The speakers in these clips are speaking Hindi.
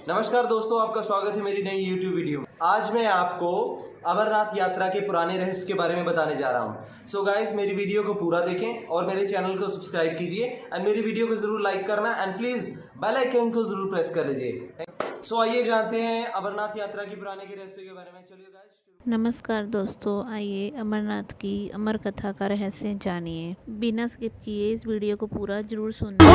नमस्कार दोस्तों, आपका स्वागत है मेरी नई YouTube वीडियो में। आज मैं आपको अमरनाथ यात्रा के पुराने रहस्य के बारे में बताने जा रहा हूँ। सो गाइस, मेरी वीडियो को पूरा देखें और मेरे चैनल को सब्सक्राइब कीजिए एंड मेरी वीडियो को जरूर लाइक करना एंड प्लीज बेल आइकन को जरूर प्रेस कर लीजिए। सो आइए जानते हैं अमरनाथ यात्रा के पुराने के रहस्य के बारे में। चलिए गाइस, नमस्कार दोस्तों, आइए अमरनाथ की अमर कथा का रहस्य जानिए। बिना स्किप किए इस वीडियो को पूरा जरूर सुनिए।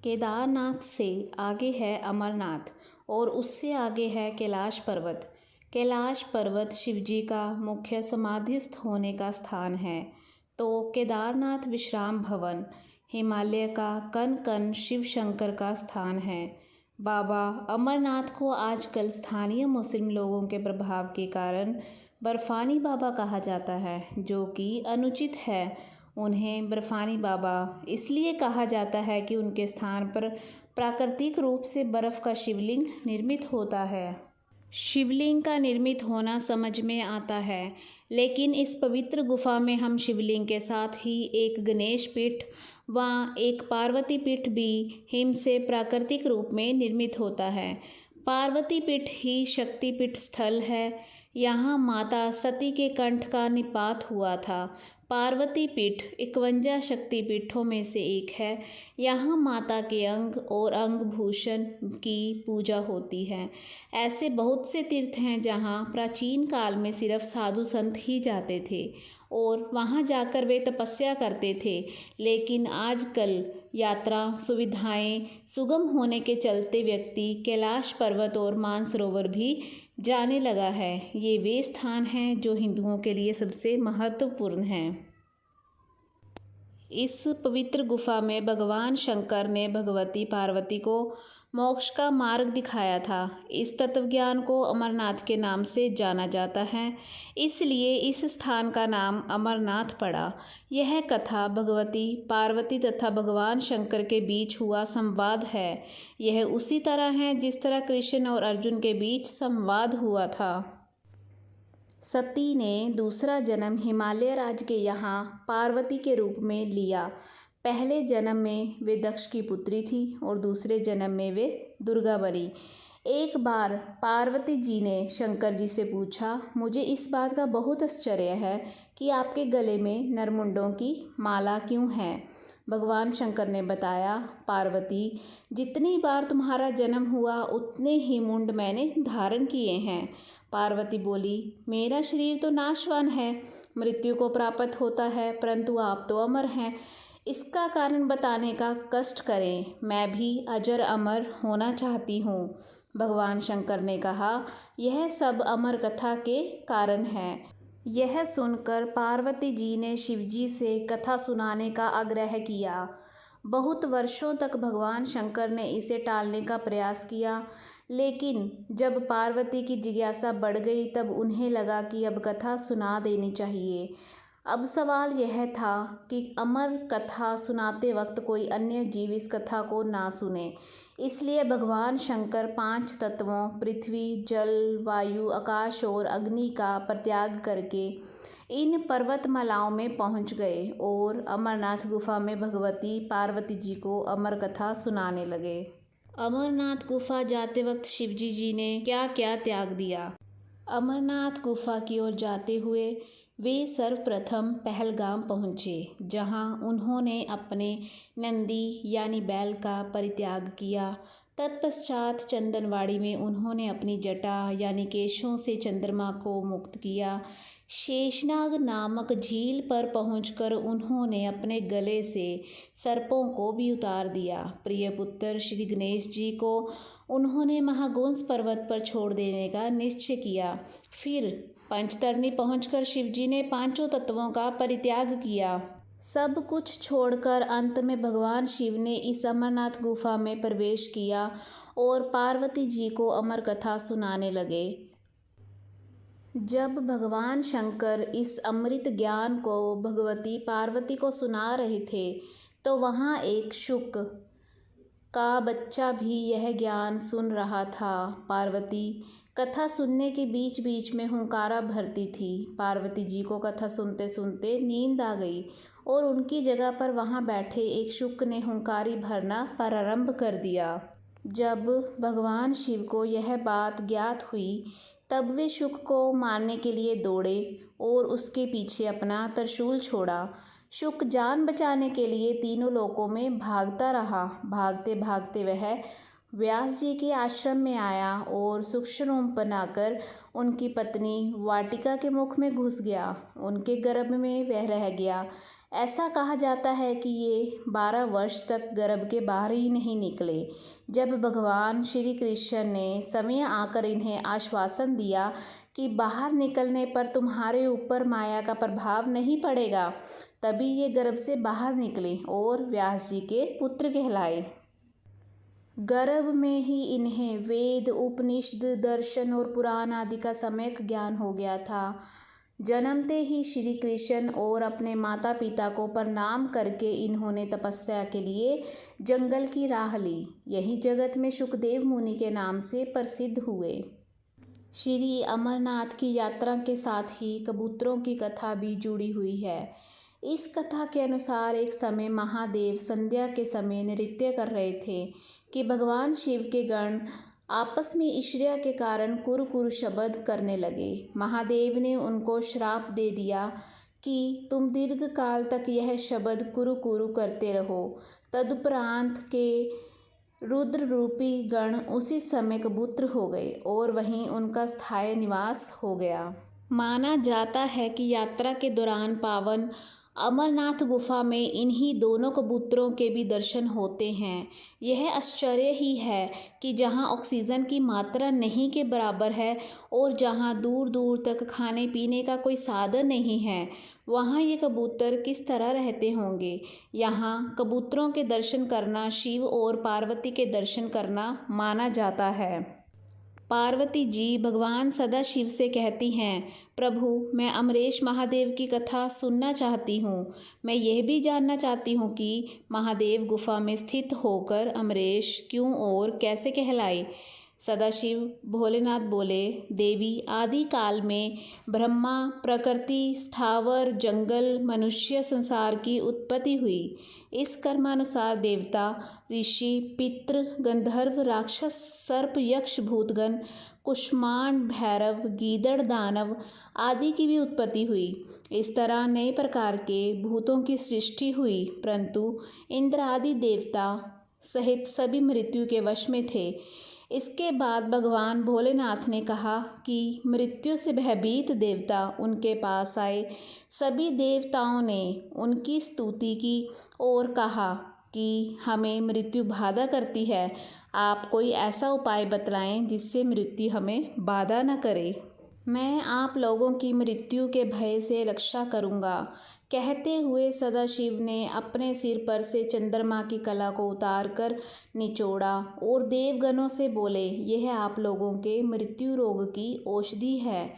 केदारनाथ से आगे है अमरनाथ और उससे आगे है कैलाश पर्वत। कैलाश पर्वत शिवजी का मुख्य समाधिस्थ होने का स्थान है, तो केदारनाथ विश्राम भवन हिमालय का कण कण शिव शंकर का स्थान है। बाबा अमरनाथ को आजकल स्थानीय मुस्लिम लोगों के प्रभाव के कारण बर्फानी बाबा कहा जाता है, जो कि अनुचित है। उन्हें बर्फानी बाबा इसलिए कहा जाता है कि उनके स्थान पर प्राकृतिक रूप से बर्फ़ का शिवलिंग निर्मित होता है। शिवलिंग का निर्मित होना समझ में आता है, लेकिन इस पवित्र गुफा में हम शिवलिंग के साथ ही एक गणेश पीठ व एक पार्वती पीठ भी हिम से प्राकृतिक रूप में निर्मित होता है। पार्वती पीठ ही शक्तिपीठ स्थल है। यहाँ माता सती के कंठ का निपात हुआ था। पार्वती पीठ 51 शक्तिपीठों में से एक है। यहाँ माता के अंग और अंग भूषण की पूजा होती है। ऐसे बहुत से तीर्थ हैं जहाँ प्राचीन काल में सिर्फ साधु संत ही जाते थे और वहाँ जाकर वे तपस्या करते थे, लेकिन आजकल यात्रा सुविधाएं सुगम होने के चलते व्यक्ति कैलाश पर्वत और मानसरोवर भी जाने लगा है। ये वे स्थान हैं जो हिंदुओं के लिए सबसे महत्वपूर्ण हैं। इस पवित्र गुफा में भगवान शंकर ने भगवती पार्वती को मोक्ष का मार्ग दिखाया था। इस तत्वज्ञान को अमरनाथ के नाम से जाना जाता है, इसलिए इस स्थान का नाम अमरनाथ पड़ा। यह कथा भगवती पार्वती तथा भगवान शंकर के बीच हुआ संवाद है। यह उसी तरह है जिस तरह कृष्ण और अर्जुन के बीच संवाद हुआ था। सती ने दूसरा जन्म हिमालय राज्य के यहाँ पार्वती के रूप में लिया। पहले जन्म में वे दक्ष की पुत्री थी और दूसरे जन्म में वे दुर्गा बनी। एक बार पार्वती जी ने शंकर जी से पूछा, मुझे इस बात का बहुत आश्चर्य है कि आपके गले में नरमुंडों की माला क्यों है। भगवान शंकर ने बताया, पार्वती, जितनी बार तुम्हारा जन्म हुआ उतने ही मुंड मैंने धारण किए हैं। पार्वती बोली, मेरा शरीर तो नाशवान है, मृत्यु को प्राप्त होता है, परंतु आप तो अमर हैं। इसका कारण बताने का कष्ट करें, मैं भी अजर अमर होना चाहती हूँ। भगवान शंकर ने कहा, यह सब अमर कथा के कारण है। यह सुनकर पार्वती जी ने शिवजी से कथा सुनाने का आग्रह किया। बहुत वर्षों तक भगवान शंकर ने इसे टालने का प्रयास किया, लेकिन जब पार्वती की जिज्ञासा बढ़ गई तब उन्हें लगा कि अब कथा सुना देनी चाहिए। अब सवाल यह था कि अमर कथा सुनाते वक्त कोई अन्य जीव इस कथा को ना सुने। इसलिए भगवान शंकर 5 तत्वों पृथ्वी, जल, वायु, आकाश और अग्नि का परित्याग करके इन पर्वतमालाओं में पहुंच गए और अमरनाथ गुफा में भगवती पार्वती जी को अमर कथा सुनाने लगे। अमरनाथ गुफा जाते वक्त शिवजी जी ने क्या क्या त्याग दिया। अमरनाथ गुफा की ओर जाते हुए वे सर्वप्रथम पहलगाम पहुँचे, जहां उन्होंने अपने नंदी यानी बैल का परित्याग किया। तत्पश्चात चंदनवाड़ी में उन्होंने अपनी जटा यानी केशों से चंद्रमा को मुक्त किया। शेषनाग नामक झील पर पहुंचकर उन्होंने अपने गले से सर्पों को भी उतार दिया। प्रिय पुत्र श्री गणेश जी को उन्होंने महागोंस पर्वत पर छोड़ देने का निश्चय किया। फिर पंचतरणी पहुंचकर शिवजी ने 5 तत्वों का परित्याग किया। सब कुछ छोड़कर अंत में भगवान शिव ने इस अमरनाथ गुफा में प्रवेश किया और पार्वती जी को अमर कथा सुनाने लगे। जब भगवान शंकर इस अमृत ज्ञान को भगवती पार्वती को सुना रहे थे, तो वहाँ एक शुक का बच्चा भी यह ज्ञान सुन रहा था। पार्वती कथा सुनने के बीच बीच में हुंकारा भरती थी। पार्वती जी को कथा सुनते सुनते नींद आ गई और उनकी जगह पर वहाँ बैठे एक शुक ने हुंकारी भरना प्रारंभ कर दिया। जब भगवान शिव को यह बात ज्ञात हुई तब वे शुक को मारने के लिए दौड़े और उसके पीछे अपना त्रिशूल छोड़ा। शुक जान बचाने के लिए तीनों लोकों में भागता रहा। भागते भागते वह व्यास जी के आश्रम में आया और सूक्ष्म रूप बनाकर उनकी पत्नी वाटिका के मुख में घुस गया। उनके गर्भ में वह रह गया। ऐसा कहा जाता है कि ये 12 वर्ष तक गर्भ के बाहर ही नहीं निकले। जब भगवान श्री कृष्ण ने समय आकर इन्हें आश्वासन दिया कि बाहर निकलने पर तुम्हारे ऊपर माया का प्रभाव नहीं पड़ेगा, तभी ये गर्भ से बाहर निकले और व्यास जी के पुत्र कहलाए। गर्भ में ही इन्हें वेद, उपनिषद, दर्शन और पुराण आदि का सम्यक ज्ञान हो गया था। जन्मते ही श्री कृष्ण और अपने माता पिता को प्रणाम करके इन्होंने तपस्या के लिए जंगल की राह ली। यही जगत में शुकदेव मुनि के नाम से प्रसिद्ध हुए। श्री अमरनाथ की यात्रा के साथ ही कबूतरों की कथा भी जुड़ी हुई है। इस कथा के अनुसार एक समय महादेव संध्या के समय नृत्य कर रहे थे कि भगवान शिव के गण आपस में ईर्ष्या के कारण कुरु कुरु शब्द करने लगे। महादेव ने उनको श्राप दे दिया कि तुम दीर्घ काल तक यह शब्द कुरु कुरु करते रहो। तदुपरांत के रुद्र रूपी गण उसी समय कबूतर हो गए और वहीं उनका स्थायी निवास हो गया। माना जाता है कि यात्रा के दौरान पावन अमरनाथ गुफा में इन्हीं दोनों कबूतरों के भी दर्शन होते हैं। यह आश्चर्य ही है कि जहां ऑक्सीजन की मात्रा नहीं के बराबर है और जहां दूर दूर तक खाने पीने का कोई साधन नहीं है, वहां ये कबूतर किस तरह रहते होंगे। यहाँ कबूतरों के दर्शन करना शिव और पार्वती के दर्शन करना माना जाता है। पार्वती जी भगवान सदाशिव से कहती हैं, प्रभु मैं अमरेश महादेव की कथा सुनना चाहती हूँ। मैं यह भी जानना चाहती हूँ कि महादेव गुफा में स्थित होकर अमरेश क्यों और कैसे कहलाए। सदाशिव भोलेनाथ बोले, देवी आदि काल में ब्रह्मा, प्रकृति, स्थावर, जंगल, मनुष्य संसार की उत्पत्ति हुई। इस कर्मानुसार देवता, ऋषि, पितृ, गंधर्व, राक्षस, सर्प, यक्ष, भूतगण, कुष्मांड, भैरव, गीदड़, दानव आदि की भी उत्पत्ति हुई। इस तरह नए प्रकार के भूतों की सृष्टि हुई, परंतु इंद्र आदि देवता सहित सभी मृत्यु के वश में थे। इसके बाद भगवान भोलेनाथ ने कहा कि मृत्यु से भयभीत देवता उनके पास आए। सभी देवताओं ने उनकी स्तुति की और कहा कि हमें मृत्यु बाधा करती है, आप कोई ऐसा उपाय बतलाएं जिससे मृत्यु हमें बाधा न करे। मैं आप लोगों की मृत्यु के भय से रक्षा करूँगा। कहते हुए सदाशिव ने अपने सिर पर से चंद्रमा की कला को उतारकर निचोड़ा और देवगणों से बोले, यह आप लोगों के मृत्यु रोग की औषधि है।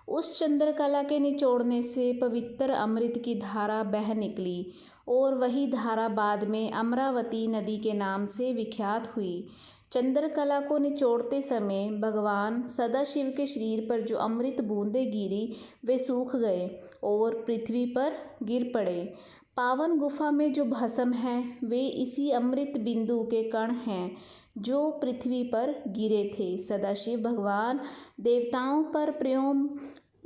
उस चंद्रकला के निचोड़ने से पवित्र अमृत की धारा बह निकली और वही धारा बाद में अमरावती नदी के नाम से विख्यात हुई। चंद्रकला को निचोड़ते समय भगवान सदाशिव के शरीर पर जो अमृत बूंदें गिरी वे सूख गए और पृथ्वी पर गिर पड़े। पावन गुफा में जो भस्म है वे इसी अमृत बिंदु के कण हैं जो पृथ्वी पर गिरे थे। सदाशिव भगवान देवताओं पर प्रेम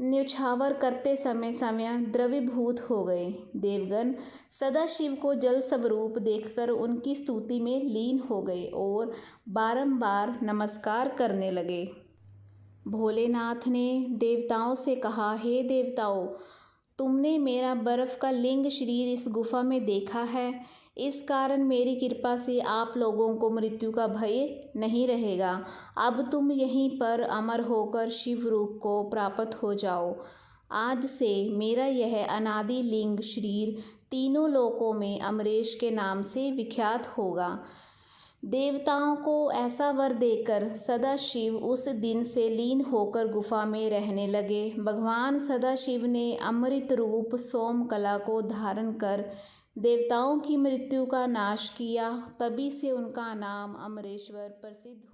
न्यौछावर करते समय द्रवीभूत हो गए। देवगण सदाशिव को जल स्वरूप देखकर उनकी स्तुति में लीन हो गए और बारंबार नमस्कार करने लगे। भोलेनाथ ने देवताओं से कहा, हे देवताओं, तुमने मेरा बर्फ का लिंग शरीर इस गुफा में देखा है। इस कारण मेरी कृपा से आप लोगों को मृत्यु का भय नहीं रहेगा। अब तुम यहीं पर अमर होकर शिव रूप को प्राप्त हो जाओ। आज से मेरा यह अनादि लिंग शरीर तीनों लोकों में अमरेश के नाम से विख्यात होगा। देवताओं को ऐसा वर देकर सदाशिव उस दिन से लीन होकर गुफा में रहने लगे। भगवान सदाशिव ने अमृत रूप सोम कला को धारण कर देवताओं की मृत्यु का नाश किया। तभी से उनका नाम अमरेश्वर प्रसिद्ध